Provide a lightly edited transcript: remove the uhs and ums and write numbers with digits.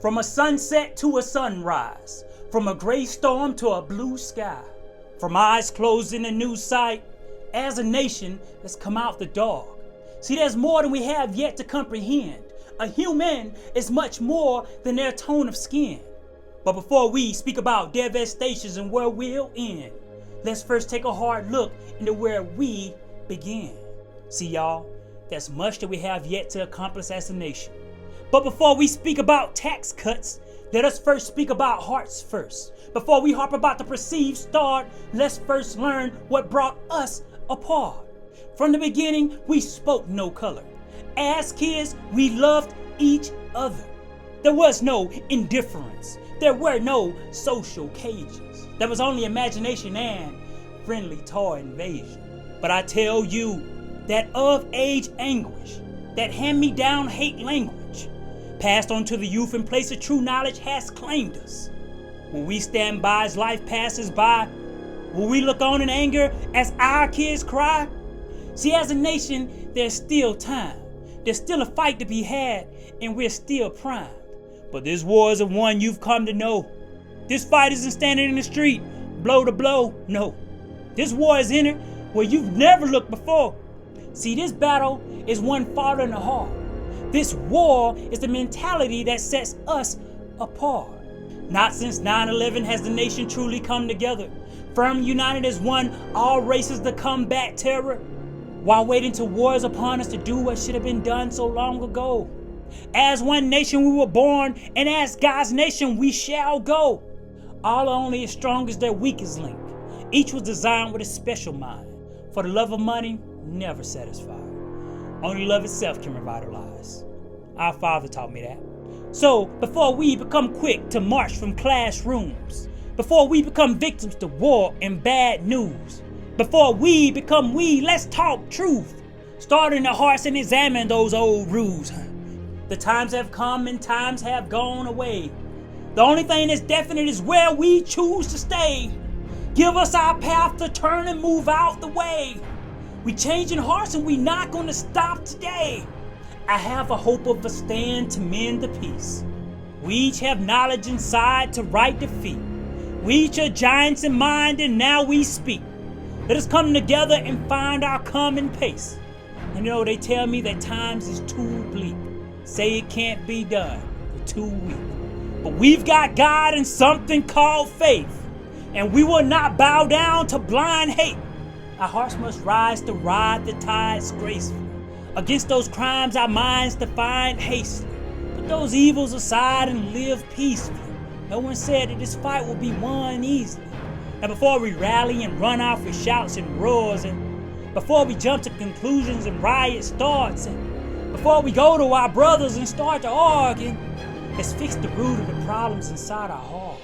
From a sunset to a sunrise, from a gray storm to a blue sky, from eyes closed in a new sight, as a nation that's come out the dark. See, there's more than we have yet to comprehend. A human is much more than their tone of skin. But before we speak about devastations and where we'll end, let's first take a hard look into where we begin. See, y'all, there's much that we have yet to accomplish as a nation. But before we speak about tax cuts, let us first speak about hearts first. Before we harp about the perceived start, let's first learn what brought us apart. From the beginning, we spoke no color. As kids, we loved each other. There was no indifference. There were no social cages. There was only imagination and friendly toy invasion. But I tell you, that of-age anguish, that hand-me-down hate language, passed on to the youth in place of true knowledge has claimed us. Will we stand by as life passes by? Will we look on in anger as our kids cry? See, as a nation, there's still time. There's still a fight to be had, and we're still primed. But this war isn't one you've come to know. This fight isn't standing in the street, blow to blow, no. This war is entered where you've never looked before. See, this battle is one fought in the heart. This war is the mentality that sets us apart. Not since 9/11 has the nation truly come together, firm united as one, all races to combat terror, while waiting till war is upon us to do what should have been done so long ago. As one nation we were born, and as God's nation we shall go. All are only as strong as their weakest link. Each was designed with a special mind, for the love of money never satisfied. Only love itself can revitalize. Our Father taught me that. So, before we become quick to march from classrooms, before we become victims to war and bad news, before we become we, let's talk truth. Start in the hearts and examine those old rules. The times have come and times have gone away. The only thing that's definite is where we choose to stay. Give us our path to turn and move out the way. We changing hearts and we not gonna stop today. I have a hope of a stand to mend the peace. We each have knowledge inside to right defeat. We each are giants in mind and now we speak. Let us come together and find our common pace. And you know, they tell me that times is too bleak. Say it can't be done, we're too weak. But we've got God and something called faith. And we will not bow down to blind hate. Our hearts must rise to ride the tides gracefully. Against those crimes our minds define hastily. Put those evils aside and live peacefully. No one said that this fight will be won easily. Now before we rally and run off with shouts and roars, and before we jump to conclusions and riot starts, and before we go to our brothers and start to argue, let's fix the root of the problems inside our heart.